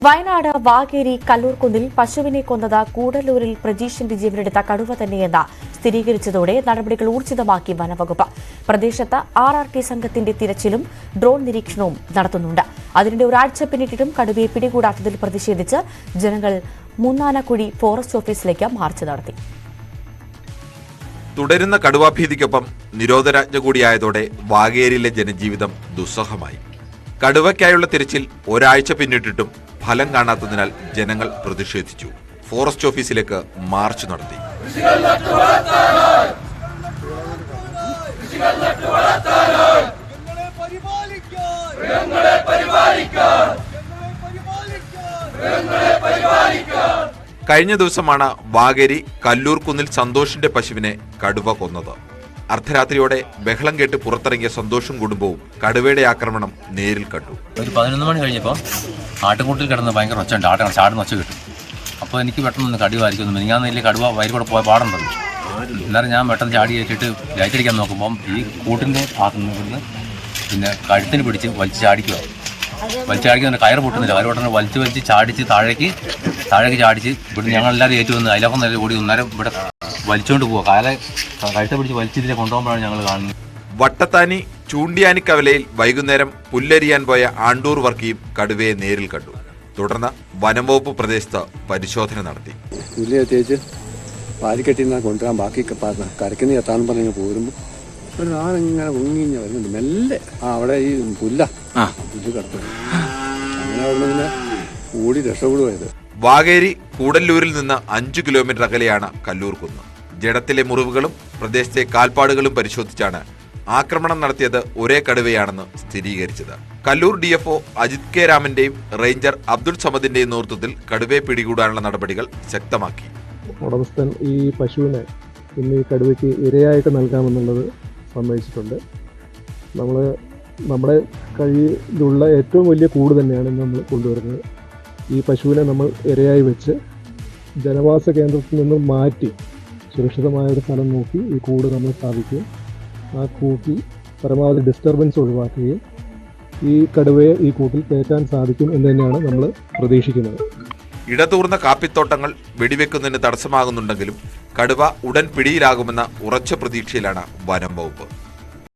വയനാട് വാകേരി കല്ലൂർകുന്നിൽ പശുവിനെ കൊന്നത് കൂടല്ലൂരിൽ പ്രജീഷിന്റെ ജീവനെടുത്ത കടുവ തന്നെയെന്ന് സ്ഥിരീകരിച്ചതോടെ നടപടികൾ ഊർജിതമാക്കി വനവകുപ്പ്. പ്രദേശത്ത് RRT സംഘത്തിന്റെ തിരച്ചിലും ഡ്രോൺ നിരീക്ഷണവും നടത്തുന്നുണ്ട്. അതിനിടെ ഒരാഴ്ച പിന്നിട്ടിട്ടും കടുവയെ പിടികൂടാത്തതിൽ പ്രതിഷേധിച്ച് ജനങ്ങൾ മൂന്നാനക്കുഴി ഫോറസ്റ്റ് ഓഫീസിലേക്ക് മാർച്ച് നടത്തി. തുടരുന്ന കടുവാഭീതിക്കൊപ്പം നിരോധനാജ്ഞ കൂടിയായതോടെ വാകേരിയിലെ ജനജീവിതം ദുസ്സഹമായി. കടുവയ്ക്കായുള്ള തിരച്ചിൽ ഒരാഴ്ച പിന്നിട്ടിട്ടും ഫലം കാണാത്തതിനാൽ ജനങ്ങൾ പ്രതിഷേധിച്ചു. ഫോറസ്റ്റ് ഓഫീസിലേക്ക് മാർച്ച് നടത്തി. കഴിഞ്ഞ ദിവസമാണ് വാകേരി കല്ലൂർകുന്നിൽ സന്തോഷിന്റെ പശുവിനെ കടുവ കൊന്നത്. അർദ്ധരാത്രിയോടെ ബഹളം കേട്ട് പുറത്തിറങ്ങിയ സന്തോഷും കുടുംബവും കടുവയുടെ ആക്രമണം നേരിൽ കണ്ടു. ഒരു 11 മണി കഴിഞ്ഞപ്പോൾ ആട്ടുംകൂട്ടിൽ കിടന്ന് ഭയങ്കര ഒച്ചയുണ്ട്, ചാടുന്ന ഒച്ച കിട്ടും. അപ്പോൾ എനിക്ക് പെട്ടെന്ന് കടി വാരിക്കുന്നു. മിനിങ്ങാന്നില്ലേ കടുവ വയറി കൂടെ പോയ പാടുണ്ടല്ലോ. എന്നാലും ഞാൻ പെട്ടെന്ന് ചാടി വെച്ചിട്ട് ലൈറ്റ് അടിക്കാൻ നോക്കുമ്പം ഈ കൂട്ടിൻ്റെ ഭാഗത്തുനിന്ന് പിന്നെ കഴുത്തിന് പിടിച്ച് വലിച്ച് ചാടിക്കുക. കയറ് പൊട്ടുന്നില്ല, കയറ് പൊട്ടുന്ന വലിച്ച് ചാടിച്ച് താഴേക്ക് ചാടിച്ച് ഇവിടെ ഞങ്ങളെല്ലാവരും ഏറ്റു വന്ന് അതിലൊക്കെ നല്ല കൂടി ഒന്നേരം ഇവിടെ വലിച്ചുകൊണ്ട് പോവുക. കഴുത്തെ പിടിച്ച് വലിച്ചതിലെ കൊണ്ടുപോകുമ്പോഴാണ് ഞങ്ങൾ കാണുന്നത്. വട്ടത്താനി ചൂണ്ടിയാനിക്കവലയിൽ വൈകുന്നേരം പുല്ലരിയാൻ പോയ ആണ്ടൂർ വർക്കിയും കടുവയെ നേരിൽ കണ്ടു. തുടർന്ന് വനംവകുപ്പ് പ്രദേശത്ത് പരിശോധന നടത്തി. പുല്ല് തേച്ച് വാരിക്കെട്ടി കൊണ്ടുവരാൻ ബാക്കി കരക്കുന്ന എത്താന്ന് പറഞ്ഞ് പോരുമ്പോൾ ഒരു ആളിങ്ങനെ ഉങ്ങിഞ്ഞ വരുന്നുണ്ട്. മെല്ലെ അവിടെ ഈ പുല്ല് കിടക്കുന്നു. അങ്ങനെ അവിടെ നിന്ന് കൂടി രക്ഷപ്പെടുകയത്. വാകേരി കൂടല്ലൂരിൽ നിന്ന് 5 കിലോമീറ്റർ അകലെയാണ് കല്ലൂർകുന്ന്. ജഡത്തിലെ മുറിവുകളും പ്രദേശത്തെ കാൽപ്പാടുകളും പരിശോധിച്ചാണ് ആക്രമണം നടത്തിയത് ഒരേ കടുവയാണെന്ന് സ്ഥിരീകരിച്ചത്. കല്ലൂർ DFO അജിത് കെ രാമന്റെയും റേഞ്ചർ അബ്ദുൾ സമദിന്റെയും നേതൃത്വത്തിൽ കടുവയെ പിടികൂടാനുള്ള നടപടികൾ ശക്തമാക്കി. ഉടമസ്ഥൻ ഈ പശുവിനെ ഇന്ന് ഈ കടുവയ്ക്ക് ഇരയായിട്ട് നൽകാമെന്നുള്ളത് സമ്മതിച്ചിട്ടുണ്ട്. നമ്മുടെ കയ്യിലുള്ള ഏറ്റവും വലിയ കൂട് തന്നെയാണ് നമ്മൾ കൊണ്ടുവരുന്നത്. ഈ പശുവിനെ നമ്മൾ ഇരയായി വെച്ച് ജനവാസ കേന്ദ്രത്തിൽ നിന്നും മാറ്റി സുരക്ഷിതമായൊരു സ്ഥലം നോക്കി ഈ കൂട് നമ്മൾ സ്ഥാപിക്കുകയും ആ കൂട്ടിൽ പരമാവധി ഡിസ്റ്റർബൻസ് ഒഴിവാക്കുകയും ഈ കടുവയെ ഈ കൂട്ടിൽ കയറ്റാൻ സാധിക്കും എന്ന് തന്നെയാണ് നമ്മൾ പ്രതീക്ഷിക്കുന്നത്. ഇടതൂർന്ന കാപ്പിത്തോട്ടങ്ങൾ വെടിവെക്കുന്നതിന് തടസ്സമാകുന്നുണ്ടെങ്കിലും കടുവ ഉടൻ പിടിയിലാകുമെന്ന ഉറച്ച പ്രതീക്ഷയിലാണ് വനം വകുപ്പ്.